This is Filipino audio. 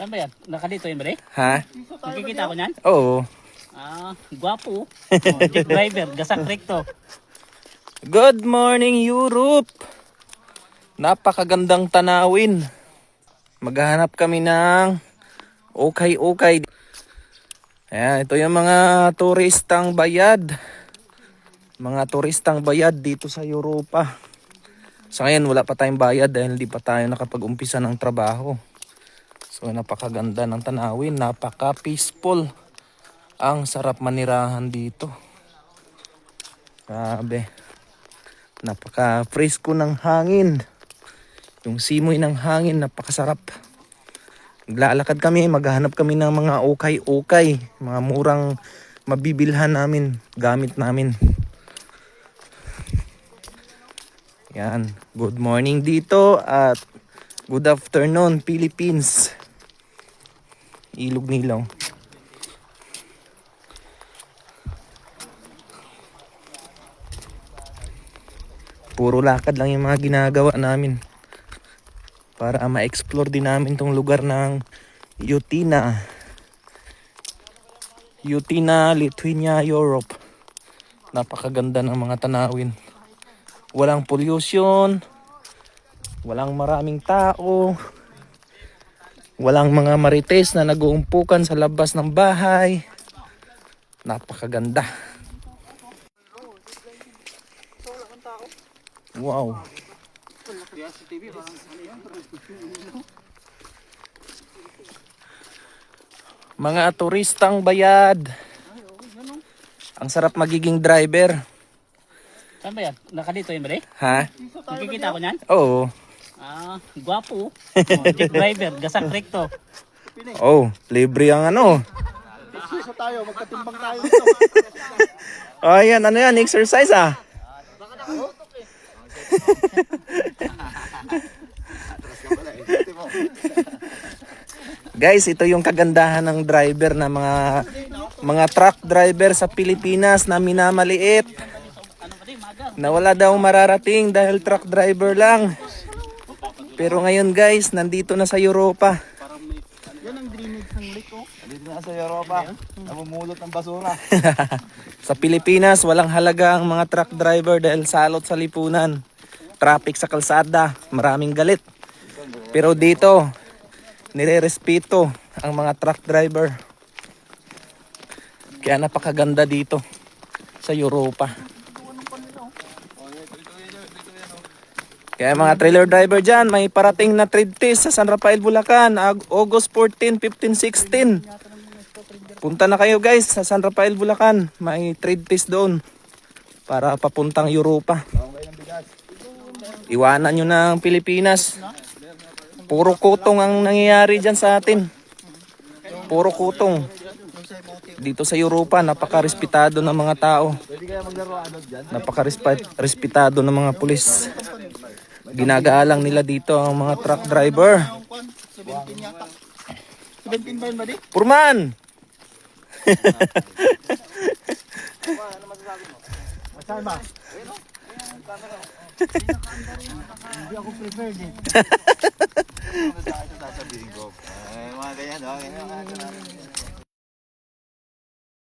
Saan ba yan? Nakadito yun ba rin? Ha? Nakikita ko niyan? Oo. Gwapo. Jeep driver, gasak recto. Good morning, Europe! Napakagandang tanawin. Maghahanap kami ng ukay-ukay. Ayan, ito yung mga turistang bayad. Mga turistang bayad dito sa Europa. Sa ngayon, wala pa tayong bayad dahil hindi pa tayo nakapag-umpisa ng trabaho. So, napakaganda ng tanawin. Napaka-peaceful. Ang sarap manirahan dito. Grabe. Napaka-fresco ng hangin. Yung simoy ng hangin, napakasarap. Maglalakad kami, maghahanap kami ng mga ukay-ukay. Mga murang mabibilhan namin, gamit namin. Yan. Good morning dito at good afternoon, Philippines. Ilog Nilaw. Puro lakad lang yung mga ginagawa namin para ma-explore din namin tong lugar ng Jutina, Lithuania, Europe. Napakaganda ng mga tanawin. Walang pollution, walang maraming tao, walang mga marites na nag-uumpukan sa labas ng bahay. Napakaganda. Wow. Mga turistang bayad. Ang sarap magiging driver. Saan ba yan? Nakadito yun ba rin? Ha? Nakikita ko niyan? Oo. Gwapo. Jeep driver, gasak recto. Oh, libre ang ano. Exercise tayo, magkatimbang tayo dito. Oh, yan. Ano yan? Exercise ah. Guys, ito yung kagandahan ng driver na mga truck driver sa Pilipinas na minamaliit. Na wala daw mararating dahil truck driver lang. Pero ngayon guys, nandito na sa Europa. Yan ang drainage ng lake, oh. Dito na sa Europa, namumulot ng basura. Sa Pilipinas, walang halaga ang mga truck driver dahil salot sa lipunan. Traffic sa kalsada, maraming galit. Pero dito, nire-respeto ang mga truck driver. Kaya napakaganda dito sa Europa. Kaya mga trailer driver dyan, may parating na trade test sa San Rafael, Bulacan, August 14, 15, 16. Punta na kayo guys sa San Rafael, Bulacan. May trade test doon para papuntang Europa. Iwanan nyo ng Pilipinas. Puro kutong ang nangyayari dyan sa atin. Puro kutong. Dito sa Europa, napaka-respetado ng mga tao. Napaka-respetado ng mga pulis. Ginagaalang nila dito ang mga truck driver. 17 yata. 17 ba yun ba di? Purman! Masaan ba? Hindi ako prepared eh. Mga ganyan,